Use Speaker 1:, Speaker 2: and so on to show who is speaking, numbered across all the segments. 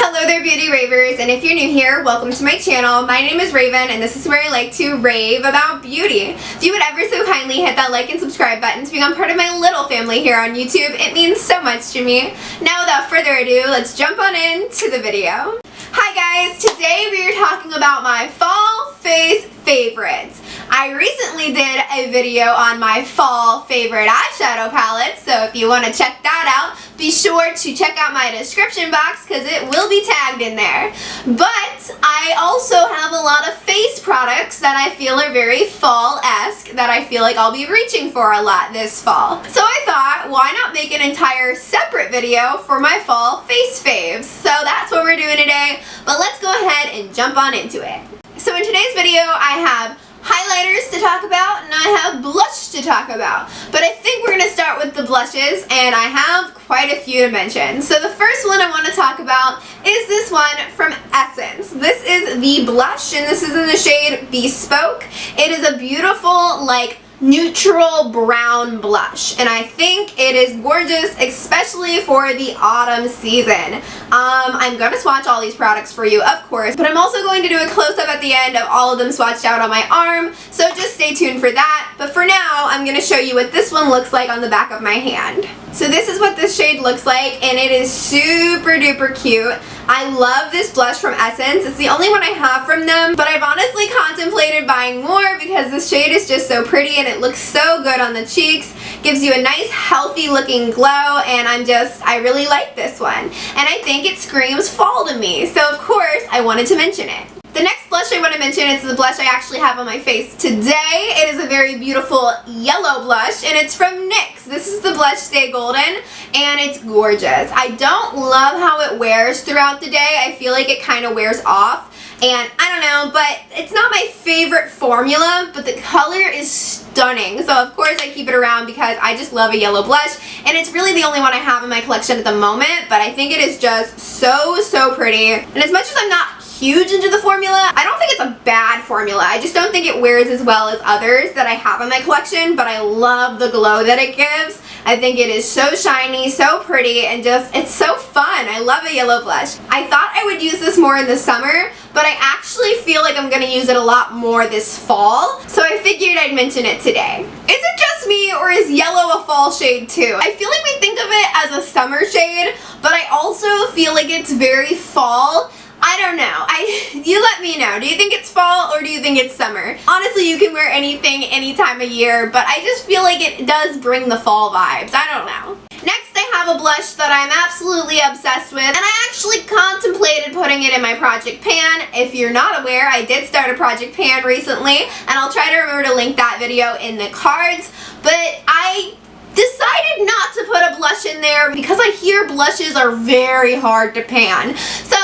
Speaker 1: Hello there, beauty ravers, and if you're new here, welcome to my channel. My name is Raven, and this is where I like to rave about beauty. If you would ever so kindly hit that like and subscribe button to become part of my little family here on YouTube, it means so much to me. Now, without further ado, let's jump on into the video. Hi guys, today we are talking about my fall face favorites. I recently did a video on my fall favorite eyeshadow palette, so if you want to check that out, be sure to check out my description box because it will be tagged in there. But I also have a lot of face products that I feel are very fall-esque that I feel like I'll be reaching for a lot this fall. So I thought, why not make an entire separate video for my fall face faves? So that's what we're doing today, but let's go ahead and jump on into it. So in today's video, I have highlighters to talk about and I have blush to talk about. But I think we're going to start with the blushes, and I have quite a few to mention. So the first one I want to talk about is this one from Essence. This is the blush, and this is in the shade Bespoke. It is a beautiful, like, neutral brown blush, and I think it is gorgeous, especially for the autumn season. I'm going to swatch all these products for you, of course, but I'm also going to do a close-up at the end of all of them swatched out on my arm, so just stay tuned for that. But for now, I'm going to show you what this one looks like on the back of my hand. So this is what this shade looks like, and it is super duper cute. I love this blush from Essence. It's the only one I have from them, but I've honestly contemplated buying more because this shade is just so pretty and it looks so good on the cheeks. Gives you a nice healthy looking glow, and I really like this one. And I think it screams fall to me, so of course I wanted to mention it. The next blush I want to mention is the blush I actually have on my face today. It is a very beautiful yellow blush, and it's from NYX. This is the blush Stay Golden, and it's gorgeous. I don't love how it wears throughout the day. I feel like it kind of wears off, and I don't know, but it's not my favorite formula, but the color is stunning. So of course I keep it around because I just love a yellow blush, and it's really the only one I have in my collection at the moment, but I think it is just so pretty. And as much as I'm not huge into the formula, I don't think it's a bad formula. I just don't think it wears as well as others that I have in my collection, but I love the glow that it gives. I think it is so shiny, so pretty, and it's so fun. I love a yellow blush. I thought I would use this more in the summer, but I actually feel like I'm gonna use it a lot more this fall, so I figured I'd mention it today. Is it just me, or is yellow a fall shade too? I feel like we think of it as a summer shade, but I also feel like it's very fall. I don't know. You let me know. Do you think it's fall or do you think it's summer? Honestly, you can wear anything any time of year, but I just feel like it does bring the fall vibes. I don't know. Next, I have a blush that I'm absolutely obsessed with, and I actually contemplated putting it in my project pan. If you're not aware, I did start a project pan recently, and I'll try to remember to link that video in the cards, but I decided not to put a blush in there because I hear blushes are very hard to pan. So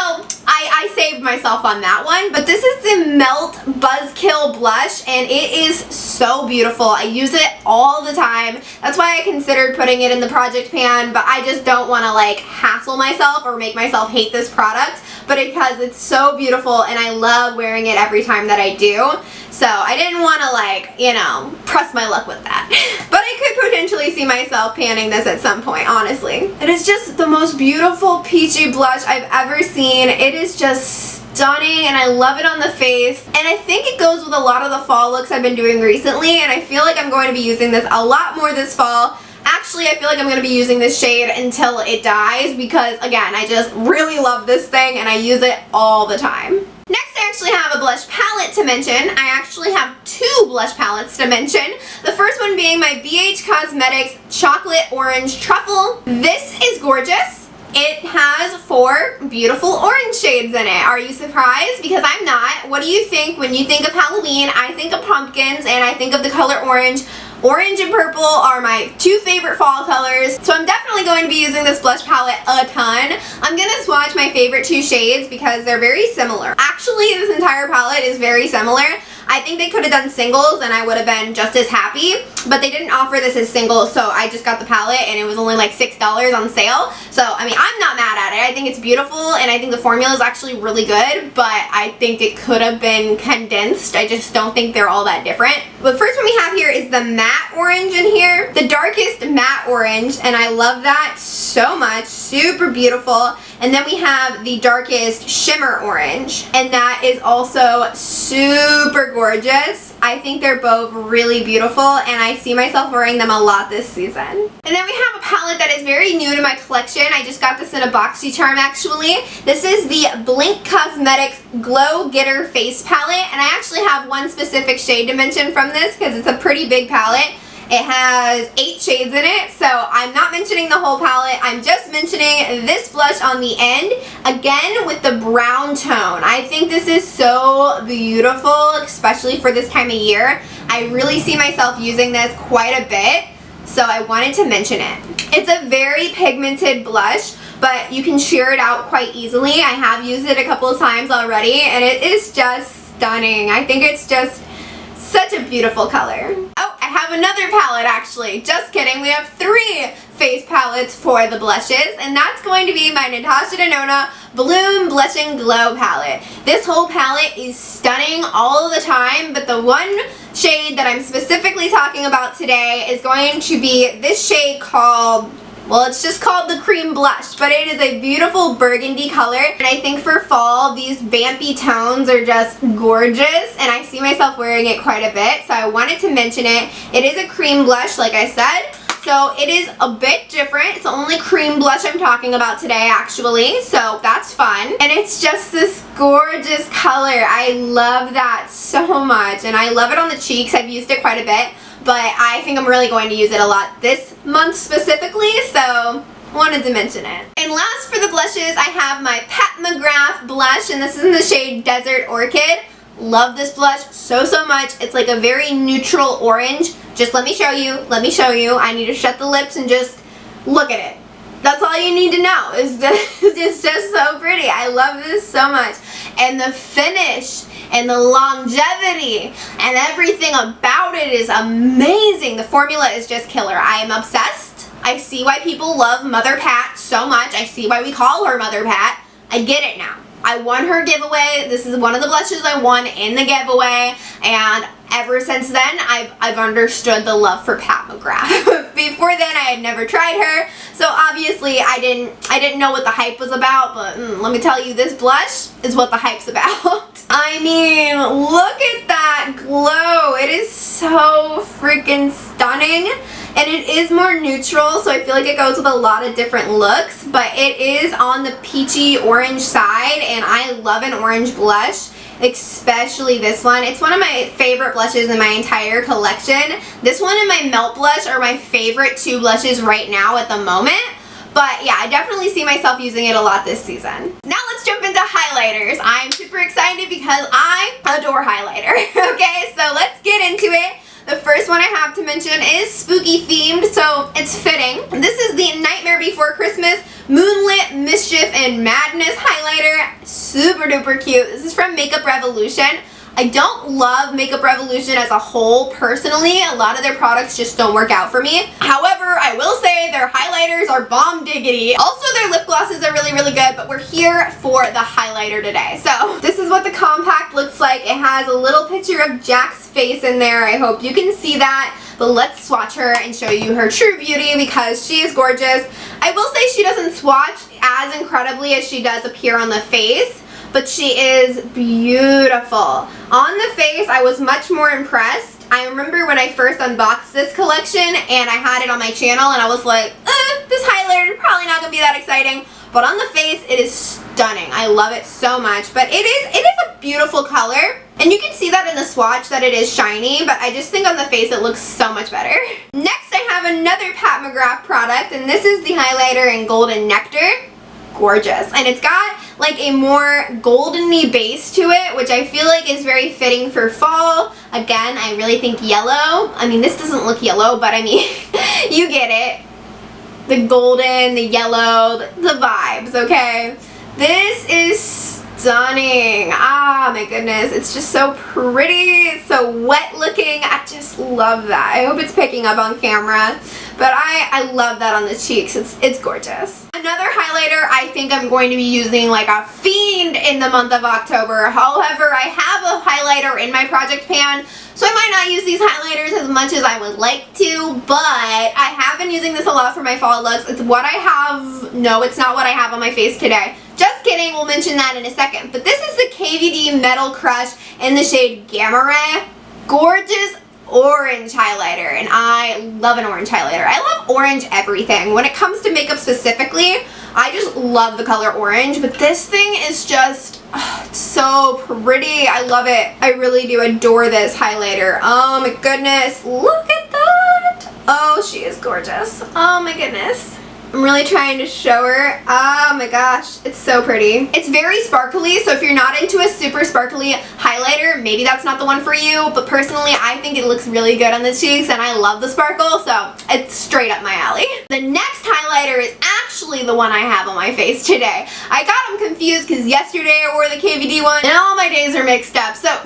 Speaker 1: I saved myself on that one, but this is the Melt Buzzkill blush, and it is so beautiful. I use it all the time. That's why I considered putting it in the project pan, but I just don't want to like hassle myself or make myself hate this product, but because it's so beautiful and I love wearing it every time that I do. So I didn't want to, like, you know, press my luck with that. But I could potentially see myself panning this at some point, honestly. It is just the most beautiful peachy blush I've ever seen. It is just stunning, and I love it on the face. And I think it goes with a lot of the fall looks I've been doing recently, and I feel like I'm going to be using this a lot more this fall. Actually, I feel like I'm going to be using this shade until it dies because, again, I just really love this thing and I use it all the time. Next, I actually have a blush palette to mention. I actually have two blush palettes to mention. The first one being my BH Cosmetics Chocolate Orange Truffle. This is gorgeous. It has 4 beautiful orange shades in it. Are you surprised? Because I'm not. What do you think when you think of Halloween? I think of pumpkins and I think of the color orange. Orange and purple are my 2 favorite fall colors, so I'm definitely going to be using this blush palette a ton. I'm going to swatch my favorite 2 shades because they're very similar. Actually, this entire palette is very similar. I think they could have done singles and I would have been just as happy, but they didn't offer this as singles, so I just got the palette and it was only like $6 on sale. So, I mean, I'm not mad at it. I think it's beautiful and I think the formula is actually really good, but I think it could have been condensed. I just don't think they're all that different. The first one we have here is the matte orange in here. The darkest matte orange, and I love that so much. Super beautiful. And then we have the darkest shimmer orange, and that is also super gorgeous. I think they're both really beautiful, and I see myself wearing them a lot this season. And then we have a palette that is very new to my collection. I just got this in a boxy charm actually. This is the Blink Cosmetics Glow Glitter Face Palette, and I actually have one specific shade to mention from this because it's a pretty big palette. It has 8 shades in it, so I'm not mentioning the whole palette. I'm just mentioning this blush on the end, again with the brown tone. I think this is so beautiful, especially for this time of year. I really see myself using this quite a bit, so I wanted to mention it. It's a very pigmented blush, but you can sheer it out quite easily. I have used it a couple of times already, and it is just stunning. I think it's just such a beautiful color. Oh, I have another palette actually. Just kidding. We have 3 face palettes for the blushes, and that's going to be my Natasha Denona Bloom Blush and Glow palette. This whole palette is stunning all of the time, but the one shade that I'm specifically talking about today is going to be this shade called, well, it's just called the Cream Blush, but it is a beautiful burgundy color, and I think for fall, these vampy tones are just gorgeous, and I see myself wearing it quite a bit, so I wanted to mention it. It is a cream blush, like I said, so it is a bit different. It's the only cream blush I'm talking about today, actually, so that's fun. And it's just this gorgeous color. I love that so much, and I love it on the cheeks. I've used it quite a bit, but I think I'm really going to use it a lot this month specifically, so wanted to mention it. And last for the blushes, I have my Pat McGrath blush, and this is in the shade Desert Orchid. Love this blush so much. It's like a very neutral orange. Just let me show you. Let me show you. I need to shut the lips and just look at it. That's all you need to know. It's just so pretty. I love this so much. And the finish and the longevity and everything about it is amazing. The formula is just killer. I am obsessed. I see why people love Mother Pat so much. I see why we call her Mother Pat. I get it now. I won her giveaway. This is one of the blushes I won in the giveaway, and ever since then I've understood the love for Pat McGrath. Before then I had never tried her, so obviously I didn't know what the hype was about, but let me tell you, this blush is what the hype's about. I mean, look at that glow. It is so freaking stunning. And it is more neutral, so I feel like it goes with a lot of different looks, but it is on the peachy orange side, and I love an orange blush, especially this one. It's one of my favorite blushes in my entire collection. This one and my Melt Blush are my favorite 2 blushes right now at the moment. But yeah, I definitely see myself using it a lot this season. Now let's jump into highlighters. I'm super excited because I adore highlighter. Okay, so let's get into it. The first one I have to mention is spooky themed, so it's fitting. This is the Nightmare Before Christmas Moonlit Mischief and Madness highlighter. Super duper cute. This is from Makeup Revolution. I don't love Makeup Revolution as a whole personally. A lot of their products just don't work out for me. However, I will say their highlighters are bomb diggity. Also, their lip glosses are really good, but we're here for the highlighter today. So this is what the compact looks like. It has a little picture of Jack's face in there. I hope you can see that. But let's swatch her and show you her true beauty because she is gorgeous. I will say she doesn't swatch as incredibly as she does appear on the face, but she is beautiful. On the face, I was much more impressed. I remember when I first unboxed this collection and I had it on my channel and I was like, this highlighter is probably not going to be that exciting. But on the face, it is stunning. I love it so much. But it is a beautiful color. And you can see that in the swatch that it is shiny, but I just think on the face it looks so much better. Next, I have another Pat McGrath product, and this is the highlighter in Golden Nectar. Gorgeous. And it's got like a more goldeny base to it, which I feel like is very fitting for fall. Again, I really think yellow. I mean, this doesn't look yellow, but I mean, you get it. The golden, the yellow, the vibes, okay? This is stunning. Ah, my goodness. It's just so pretty. It's so wet looking. I just love that. I hope it's picking up on camera. But I love that on the cheeks. It's gorgeous. Another highlighter I think I'm going to be using like a fiend rained in the month of October. However, I have a highlighter in my project pan, so I might not use these highlighters as much as I would like to, but I have been using this a lot for my fall looks. It's what I have. No, it's not what I have on my face today. Just kidding, we'll mention that in a second. But this is the KVD Metal Crush in the shade Gamma Ray. Gorgeous orange highlighter, and I love an orange highlighter. I love orange everything. When it comes to makeup specifically, I just love the color orange, but this thing is just, it's so pretty. I love it. I really do adore this highlighter. Oh my goodness, look at that. Oh, she is gorgeous. Oh my goodness. I'm really trying to show her. Oh my gosh, it's so pretty. It's very sparkly, so if you're not into a super sparkly highlighter, maybe that's not the one for you, but personally, I think it looks really good on the cheeks, and I love the sparkle, so it's straight up my alley. The next highlighter is actually the one I have on my face today. I got them confused because yesterday I wore the KVD one, and all my days are mixed up, so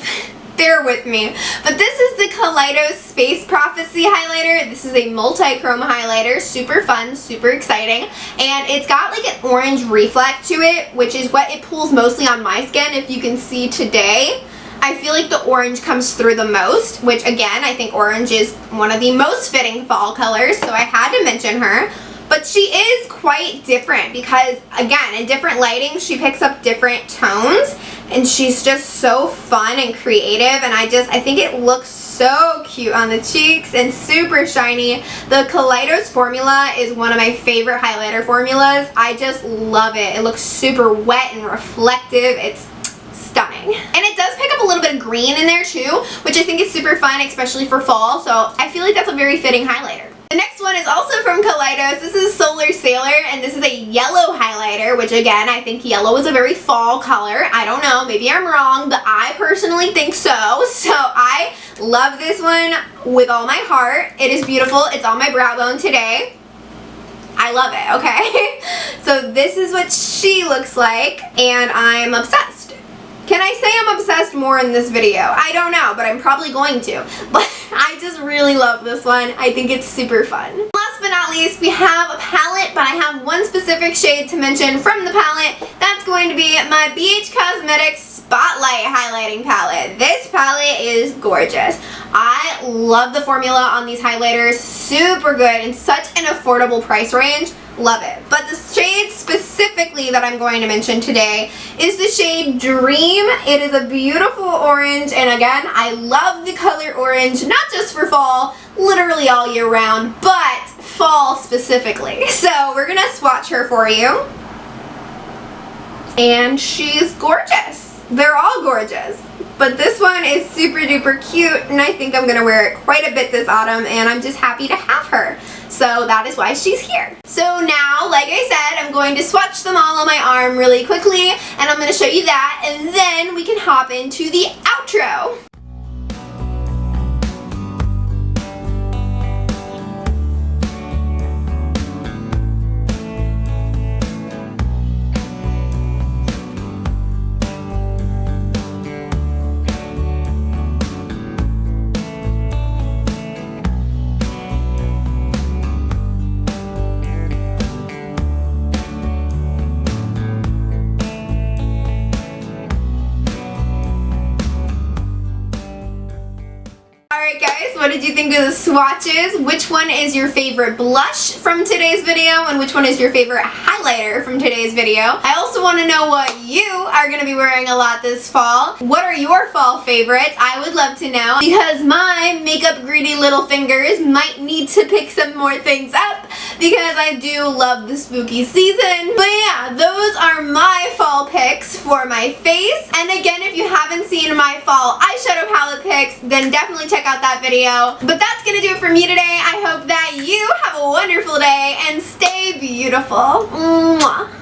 Speaker 1: bear with me. But this is the Kaleidos Space Prophecy highlighter. This is a multi-chrome highlighter, super fun, super exciting, and it's got like an orange reflect to it, which is what it pulls mostly on my skin. If you can see today, I feel like the orange comes through the most, which again, I think orange is one of the most fitting fall colors, so I had to mention her. But she is quite different because, again, in different lighting, she picks up different tones, and she's just so fun and creative, and I think it looks so cute on the cheeks and super shiny. The Kaleidos formula is one of my favorite highlighter formulas. I just love it. It looks super wet and reflective. It's stunning. And it does pick up a little bit of green in there too, which I think is super fun, especially for fall, so I feel like that's a very fitting highlighter. The next one is also from Kaleidos. This is Solar Sailor, and this is a yellow highlighter, which again, I think yellow is a very fall color. I don't know, maybe I'm wrong, but I personally think so. So I love this one with all my heart. It is beautiful. It's on my brow bone today. I love it, okay? So this is what she looks like, and I'm obsessed. Can I say I'm obsessed more in this video? I don't know, but I'm probably going to. But I just really love this one. I think it's super fun. Last but not least, we have a palette, but I have one specific shade to mention from the palette. That's going to be my BH Cosmetics Spotlight Highlighting Palette. This palette is gorgeous. I love the formula on these highlighters. Super good and such an affordable price range. Love it. But the shade specifically that I'm going to mention today is the shade Dream. It is a beautiful orange, and again, I love the color orange, not just for fall, literally all year round, but fall specifically. So we're gonna swatch her for you. And she's gorgeous. They're all gorgeous. But this one is super duper cute, and I think I'm gonna wear it quite a bit this autumn, and I'm just happy to have her. So that is why she's here. So now, like I said, I'm going to swatch them all on my arm really quickly, and I'm going to show you that, and then we can hop into the outro. Alright guys, what did you think of the swatches? Which one is your favorite blush from today's video, and which one is your favorite highlighter from today's video? I also want to know what you are going to be wearing a lot this fall. What are your fall favorites? I would love to know, because my makeup greedy little fingers might need to pick some more things up, because I do love the spooky season. But yeah, those are my fall picks for my face. And again, if you haven't seen my fall eyeshadow palette picks, then definitely check out that video. But that's gonna do it for me today. I hope that you have a wonderful day and stay beautiful. Mwah.